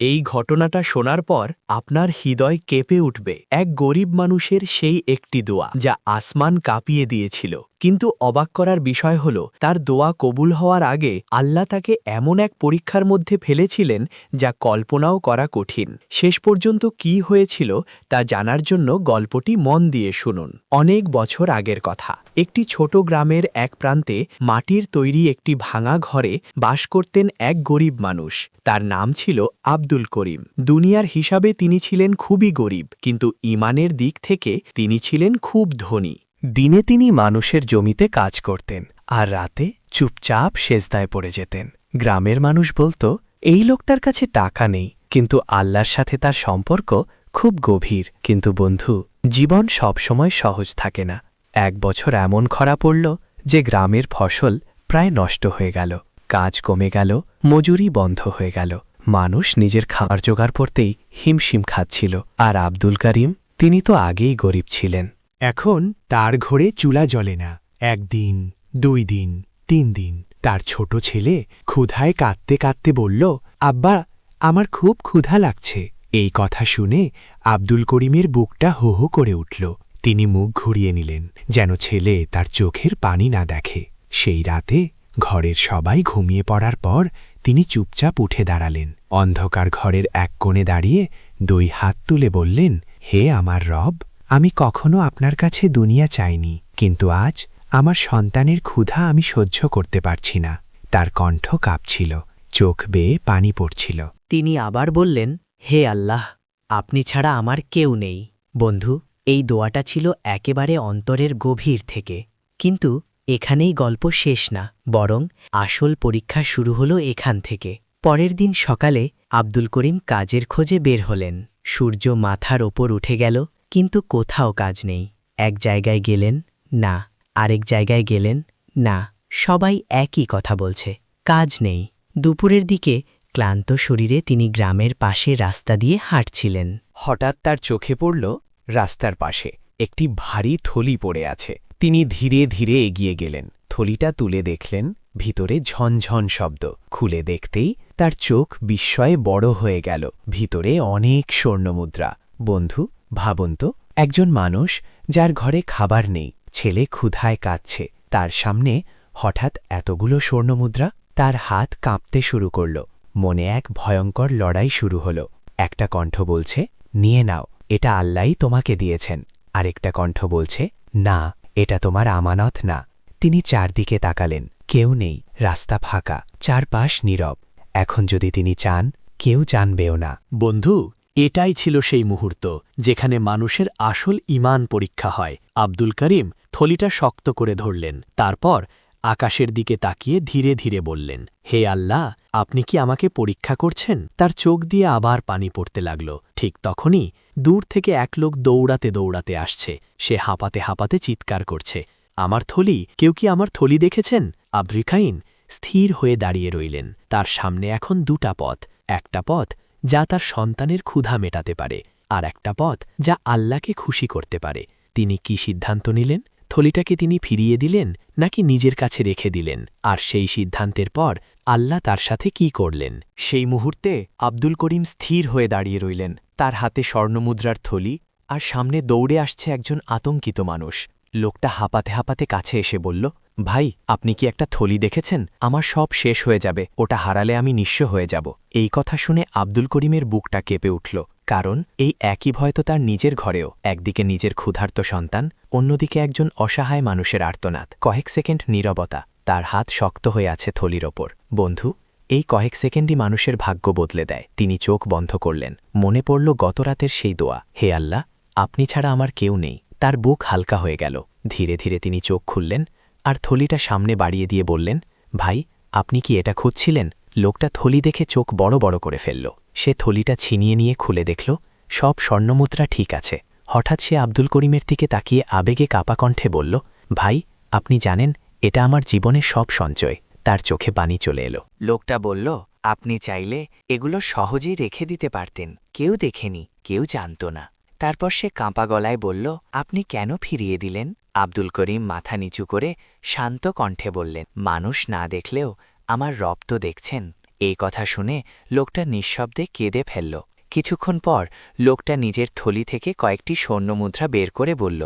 এই ঘটনাটা শোনার পর আপনার হৃদয় কেঁপে উঠবে। এক গরিব মানুষের সেই একটি দোয়া যা আসমান কাঁপিয়ে দিয়েছিল। কিন্তু অবাক করার বিষয় হল, তার দোয়া কবুল হওয়ার আগে আল্লাহ তাকে এমন এক পরীক্ষার মধ্যে ফেলেছিলেন যা কল্পনাও করা কঠিন। শেষ পর্যন্ত কি হয়েছিল তা জানার জন্য গল্পটি মন দিয়ে শুনুন। অনেক বছর আগের কথা, একটি ছোট গ্রামের এক প্রান্তে মাটির তৈরি একটি ভাঙা ঘরে বাস করতেন এক গরিব মানুষ। তার নাম ছিল আব্দুল করিম। দুনিয়ার হিসাবে তিনি ছিলেন খুবই গরিব, কিন্তু ঈমানের দিক থেকে তিনি ছিলেন খুব ধনী। দিনে তিনি মানুষের জমিতে কাজ করতেন, আর রাতে চুপচাপ সেজদায় পড়ে যেতেন। গ্রামের মানুষ বলতো, এই লোকটার কাছে টাকা নেই, কিন্তু আল্লাহর সাথে তার সম্পর্ক খুব গভীর। কিন্তু বন্ধু, জীবন সবসময় সহজ থাকে না। এক বছর এমন খরা পড়ল যে গ্রামের ফসল প্রায় নষ্ট হয়ে গেল, কাজ কমে গেল, মজুরি বন্ধ হয়ে গেল। মানুষ নিজের খাবার জোগাড় করতেই হিমশিম খাচ্ছিল। আর আব্দুল করিম, তিনি তো আগেই গরিব ছিলেন। এখন তার ঘরে চুলা জ্বলে না। 1 দিন, 2 দিন, 3 দিন। তার ছোট ছেলে ক্ষুধায় কাঁদতে কাঁদতে বলল, আব্বা, আমার খুব ক্ষুধা লাগছে। এই কথা শুনে আব্দুল করিমের বুকটা হো হো করে উঠল। তিনি মুখ ঘুরিয়ে নিলেন, যেন ছেলে তার চোখের পানি না দেখে। সেই রাতে ঘরের সবাই ঘুমিয়ে পড়ার পর তিনি চুপচাপ উঠে দাঁড়ালেন। অন্ধকার ঘরের এক কোণে দাঁড়িয়ে 2 হাত তুলে বললেন, হে আমার রব, আমি কখনো আপনার কাছে দুনিয়া চাইনি, কিন্তু আজ আমার সন্তানের ক্ষুধা আমি সহ্য করতে পারছি না। তার কণ্ঠ কাঁপছিল, চোখ বেয়ে পানি পড়ছিল। তিনি আবার বললেন, হে আল্লাহ, আপনি ছাড়া আমার কেউ নেই। বন্ধু, এই দোয়াটা ছিল একেবারে অন্তরের গভীর থেকে। কিন্তু এখানেই গল্প শেষ না, বরং আসল পরীক্ষা শুরু হলো এখান থেকে। পরের দিন সকালে আব্দুল করিম কাজের খোঁজে বের হলেন। সূর্য মাথার ওপর উঠে গেল, কিন্তু কোথাও কাজ নেই। এক জায়গায় গেলেন, না। আরেক জায়গায় গেলেন, না। সবাই একই কথা বলছে, কাজ নেই। দুপুরের দিকে ক্লান্ত শরীরে তিনি গ্রামের পাশে রাস্তা দিয়ে হাঁটছিলেন। হঠাৎ তার চোখে পড়ল, রাস্তার পাশে একটি ভারী থলি পড়ে আছে। তিনি ধীরে ধীরে এগিয়ে গেলেন। থলিটা তুলে দেখলেন, ভিতরে ঝনঝন শব্দ। খুলে দেখতেই তার চোখ বিস্ময়ে বড় হয়ে গেল। ভিতরে অনেক স্বর্ণমুদ্রা। বন্ধু, ভাবুন তো, একজন মানুষ যার ঘরে খাবার নেই, ছেলে ক্ষুধায় কাঁদছে, তার সামনে হঠাৎ এতগুলো স্বর্ণমুদ্রা। তার হাত কাঁপতে শুরু করল। মনে এক ভয়ঙ্কর লড়াই শুরু হল। একটা কণ্ঠ বলছে, নিয়ে নাও, এটা আল্লাহই তোমাকে দিয়েছেন। আরেকটা কণ্ঠ বলছে, না, এটা তোমার আমানত না। তিনি চারদিকে তাকালেন, কেউ নেই, রাস্তা ফাঁকা, চারপাশ নীরব। এখন যদি তিনি চান, কেউ জানবেও না। বন্ধু, এটাই ছিল সেই মুহূর্ত যেখানে মানুষের আসল ঈমান পরীক্ষা হয়। আব্দুল করিম থলিটা শক্ত করে ধরলেন। তারপর আকাশের দিকে তাকিয়ে ধীরে ধীরে বললেন, হে আল্লাহ, আপনি কি আমাকে পরীক্ষা করছেন? তার চোখ দিয়ে আবার পানি পড়তে লাগল। ঠিক তখনই দূর থেকে এক লোক দৌড়াতে দৌড়াতে আসছে। সে হাঁপাতে হাঁপাতে চিৎকার করছে, আমার থলি, কেউ কি আমার থলি দেখেছেন? আব্দুল করিম স্থির হয়ে দাঁড়িয়ে রইলেন। তার সামনে এখন 2টা পথ। একটা পথ যা তার সন্তানের ক্ষুধা মেটাতে পারে, আর একটা পথ যা আল্লাহকে খুশি করতে পারে। তিনি কি সিদ্ধান্ত নিলেন? থলিটাকে তিনি ফিরিয়ে দিলেন, নাকি নিজের কাছে রেখে দিলেন? আর সেই সিদ্ধান্তের পর আল্লাহ তার সাথে কি করলেন? সেই মুহূর্তে আব্দুল করিম স্থির হয়ে দাঁড়িয়ে রইলেন। তার হাতে স্বর্ণমুদ্রার থলি, আর সামনে দৌড়ে আসছে একজন আতঙ্কিত মানুষ। লোকটা হাঁপাতে হাঁপাতে কাছে এসে বলল, ভাই, আপনি কি একটা থলি দেখেছেন? আমার সব শেষ হয়ে যাবে, ওটা হারালে আমি নিঃস্ব হয়ে যাব। এই কথা শুনে আব্দুল করিমের বুকটা কেঁপে উঠল, কারণ এই একই ভয় তো তার নিজের ঘরেও। একদিকে নিজের ক্ষুধার্ত সন্তান, অন্যদিকে একজন অসহায় মানুষের আর্তনাদ। কয়েক সেকেন্ড নীরবতা। তার হাত শক্ত হয়ে আছে থলির ওপর। বন্ধু, এই কয়েক সেকেন্ডই মানুষের ভাগ্য বদলে দেয়। তিনি চোখ বন্ধ করলেন। মনে পড়ল গতরাতের সেই দোয়া, হে আল্লাহ, আপনি ছাড়া আমার কেউ নেই। তার বুক হালকা হয়ে গেল। ধীরে ধীরে তিনি চোখ খুললেন, আর থলিটা সামনে বাড়িয়ে দিয়ে বললেন, ভাই, আপনি কি এটা খুঁজছিলেন? লোকটা থলি দেখে চোখ বড় বড় করে ফেলল। সে থলিটা ছিনিয়ে নিয়ে খুলে দেখল, সব স্বর্ণমুদ্রা ঠিক আছে। হঠাৎ সে আব্দুল করিমের দিকে তাকিয়ে আবেগে কাঁপা কণ্ঠে বলল, ভাই, আপনি জানেন, এটা আমার জীবনের সব সঞ্চয়। তার চোখে পানি চলে এলো। লোকটা বলল, আপনি চাইলে এগুলো সহজেই রেখে দিতে পারতেন, কেউ দেখেনি, কেউ জানত না। তারপর সে কাঁপা গলায় বলল, আপনি কেন ফিরিয়ে দিলেন? আব্দুল করিম মাথা নিচু করে শান্ত কণ্ঠে বললেন, মানুষ না দেখলেও আমার রব তো দেখছেন। এই কথা শুনে লোকটা নিঃশব্দে কেঁদে ফেলল। কিছুক্ষণ পর লোকটা নিজের থলি থেকে কয়েকটি স্বর্ণমুদ্রা বের করে বলল,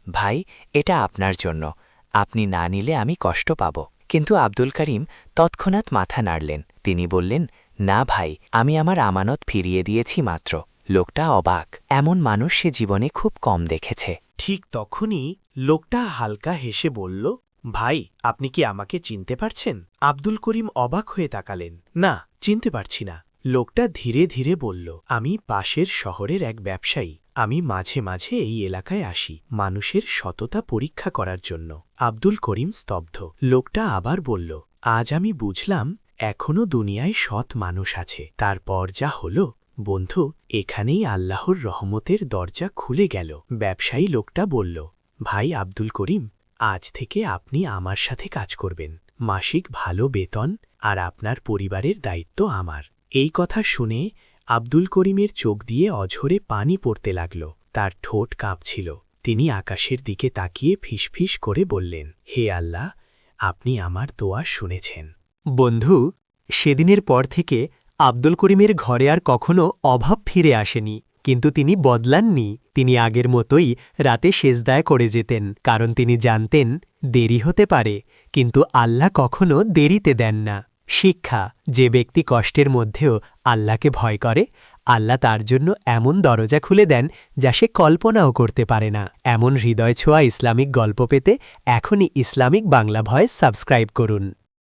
ভাই, এটা আপনার জন্য। আপনি না নিলে আমি কষ্ট পাব। কিন্তু আব্দুল করিম তৎক্ষণাৎ মাথা নাড়লেন। তিনি বললেন, না ভাই, আমি আমার আমানত ফিরিয়ে দিয়েছি মাত্র। লোকটা অবাক। এমন মানুষ সে জীবনে খুব কম দেখেছে। ঠিক তখনই লোকটা হালকা হেসে বলল, ভাই, আপনি কি আমাকে চিনতে পারছেন? আব্দুল করিম অবাক হয়ে তাকালেন। না, চিনতে পারছি না। লোকটা ধীরে ধীরে বলল, আমি পাশের শহরের এক ব্যবসায়ী। আমি মাঝে মাঝে এই এলাকায় আসি মানুষের সততা পরীক্ষা করার জন্য। আব্দুল করিম স্তব্ধ। লোকটা আবার বলল, আজ আমি বুঝলাম এখনো দুনিয়ায় সৎ মানুষ আছে। তারপর যা হলো, বন্ধু, এখানেই আল্লাহর রহমতের দরজা খুলে গেল। ব্যবসায়ী লোকটা বলল, ভাই আব্দুল করিম, আজ থেকে আপনি আমার সাথে কাজ করবেন। মাসিক ভালো বেতন আর আপনার পরিবারের দায়িত্ব আমার। এই কথা শুনে আব্দুল করিমের চোখ দিয়ে অঝরে পানি পড়তে লাগল। তার ঠোঁট কাঁপছিল। তিনি আকাশের দিকে তাকিয়ে ফিসফিস করে বললেন, হে আল্লাহ, আপনি আমার দোয়া শুনেছেন। বন্ধু, সেদিনের পর থেকে আব্দুল করিমের ঘরে আর কখনো অভাব ফিরে আসেনি। কিন্তু তিনি বদলাননি। তিনি আগের মতোই রাতে সেজদায় করে যেতেন, কারণ তিনি জানতেন দেরি হতে পারে, কিন্তু আল্লাহ কখনো দেরিতে দেন না। শিক্ষা: যে ব্যক্তি কষ্টের মধ্যেও আল্লাহকে ভয় করে, আল্লাহ তার জন্য এমন দরজা খুলে দেন যা সে কল্পনাও করতে পারে না। এমন হৃদয় ছোঁয়া ইসলামিক গল্প পেতে এখনই ইসলামিক বাংলা ভয়েস সাবস্ক্রাইব করুন।